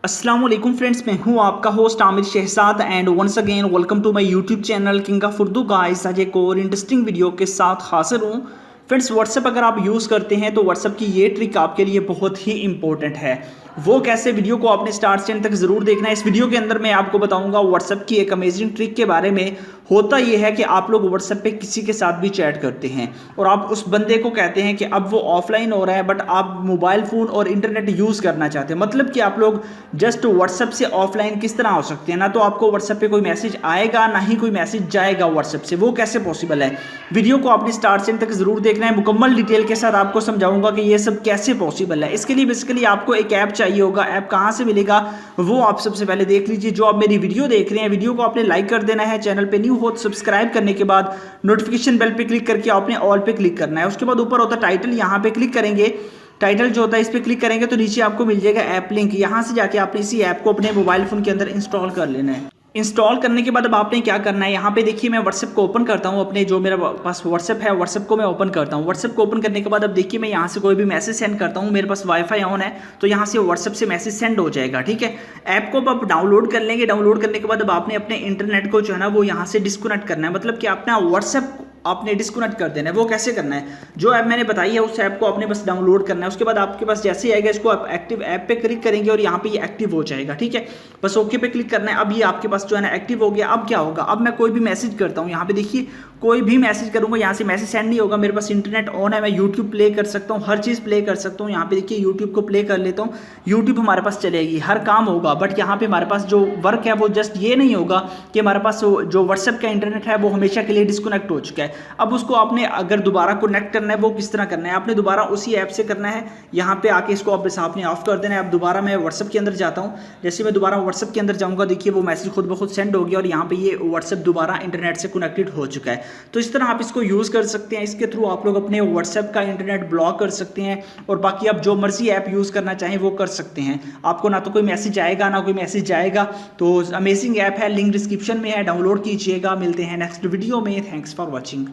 अस्सलाम वालेकुम फ्रेंड्स, मैं हूं आपका host Aamir Shahzad and once again welcome to my YouTube channel king of Urdu. Guys आज एक और इंटरेस्टिंग वीडियो के साथ हाजिर हूं। फ्रेंड्स व्हाट्सएप अगर आप यूज़ करते हैं तो व्हाट्सएप की ये ट्रिक आपके लिए बहुत ही इंपॉर्टेंट है। वो कैसे, वीडियो को आपने स्टार्ट से एंड तक ज़रूर देखना है। इस वीडियो के अंदर मैं आपको बताऊंगा व्हाट्सएप की एक अमेजिंग ट्रिक के बारे में। होता यह है कि आप लोग व्हाट्सएप पे किसी के साथ भी चैट करते हैं और आप उस बंदे को कहते हैं कि अब वो ऑफलाइन हो रहा है बट आप मोबाइल फ़ोन और इंटरनेट यूज़ करना चाहते हैं। मतलब कि आप लोग जस्ट व्हाट्सएप से ऑफलाइन किस तरह हो सकते हैं, ना तो आपको व्हाट्सएप पे कोई मैसेज आएगा ना ही कोई मैसेज जाएगा व्हाट्सएप से। वो कैसे पॉसिबल है, वीडियो को आपने स्टार्ट से एंड तक ज़रूर देखना है। मुकम्मल डिटेल के साथ आपको समझाऊंगा कि ये सब कैसे पॉसिबल है। इसके लिए बेसिकली आपको एक ऐप चाहिए होगा। ऐप कहाँ से मिलेगा वो आप सबसे पहले देख लीजिए। जो आप मेरी वीडियो देख रहे हैं, वीडियो को आपने लाइक कर देना है। चैनल पे न्यू हो तो सब्सक्राइब करने के बाद नोटिफिकेशन बेल पे क्लिक करके आपने ऑल पे क्लिक करना है। उसके बाद ऊपर होता है टाइटल, यहाँ पे क्लिक करेंगे। टाइटल जो होता है इस पर क्लिक करेंगे तो नीचे आपको मिल जाएगा ऐप लिंक। यहाँ से जाके आपने इसी ऐप को अपने मोबाइल फ़ोन के अंदर इंस्टॉल कर लेना है। इंस्टॉल करने के बाद अब आपने क्या करना है, यहाँ पे देखिए मैं व्हाट्सएप को ओपन करता हूँ। अपने जो मेरा पास व्हाट्सएप है, व्हाट्सएप को मैं ओपन करता हूँ। व्हाट्सएप को ओपन करने के बाद अब देखिए मैं यहाँ से कोई भी मैसेज सेंड करता हूँ। मेरे पास वाईफाई ऑन है तो यहाँ से व्हाट्सएप से मैसेज सेंड हो जाएगा। ठीक है, ऐप को आप डाउनलोड कर लेंगे। डाउनलोड करने के बाद अब आपने अपने इंटरनेट को जो है ना वो यहाँ से डिस्कनेक्ट करना है। मतलब कि अपना व्हाट्सएप आपने डिस्कनेक्ट कर देना है। वो कैसे करना है, जो ऐप मैंने बताई है उस ऐप को आपने बस डाउनलोड करना है। उसके बाद आपके पास जैसे ही आएगा इसको आप एक्टिव ऐप पे क्लिक करेंगे और यहाँ पे ये एक्टिव हो जाएगा। ठीक है, बस ओके पे क्लिक करना है। अब ये आपके पास जो है ना एक्टिव हो गया। अब क्या होगा, अब मैं कोई भी मैसेज करता हूँ, यहाँ पे देखिए कोई भी मैसेज करूंगा यहाँ से मैसेज सेंड नहीं होगा। मेरे पास इंटरनेट ऑन है, मैं यूट्यूब प्ले कर सकता हूँ, हर चीज़ प्ले कर सकता हूँ। यहाँ पे देखिए यूट्यूब को प्ले कर लेता हूँ, यूट्यूब हमारे पास चलेगी, हर काम होगा। बट यहाँ पे हमारे पास जो वर्क है वो जस्ट ये नहीं होगा कि हमारे पास जो व्हाट्सएप का इंटरनेट है वो हमेशा के लिए डिस्कनेक्ट हो चुका है। अब उसको आपने अगर दोबारा कनेक्ट करना है वो किस तरह करना है, आपने दोबारा उसी ऐप से करना है। यहाँ पे आके इसको आप बस आपने ऑफ कर देना है। अब दोबारा मैं व्हाट्सएप के अंदर जाता हूँ। जैसे मैं दोबारा व्हाट्सएप के अंदर जाऊँगा देखिए वो मैसेज खुद ब खुद सेंड हो गया और यहाँ पे ये व्हाट्सएप दोबारा इंटरनेट से कनेक्टेड हो चुका है। तो इस तरह आप इसको यूज़ कर सकते हैं। इसके थ्रू आप लोग अपने व्हाट्सएप का इंटरनेट ब्लॉक कर सकते हैं और बाकी आप जो मर्जी ऐप यूज़ करना चाहें वो कर सकते हैं। आपको ना तो कोई मैसेज आएगा ना कोई मैसेज जाएगा। तो अमेजिंग ऐप है, लिंक डिस्क्रिप्शन में है, डाउनलोड कीजिएगा। मिलते हैं नेक्स्ट वीडियो में। Thanks for watching.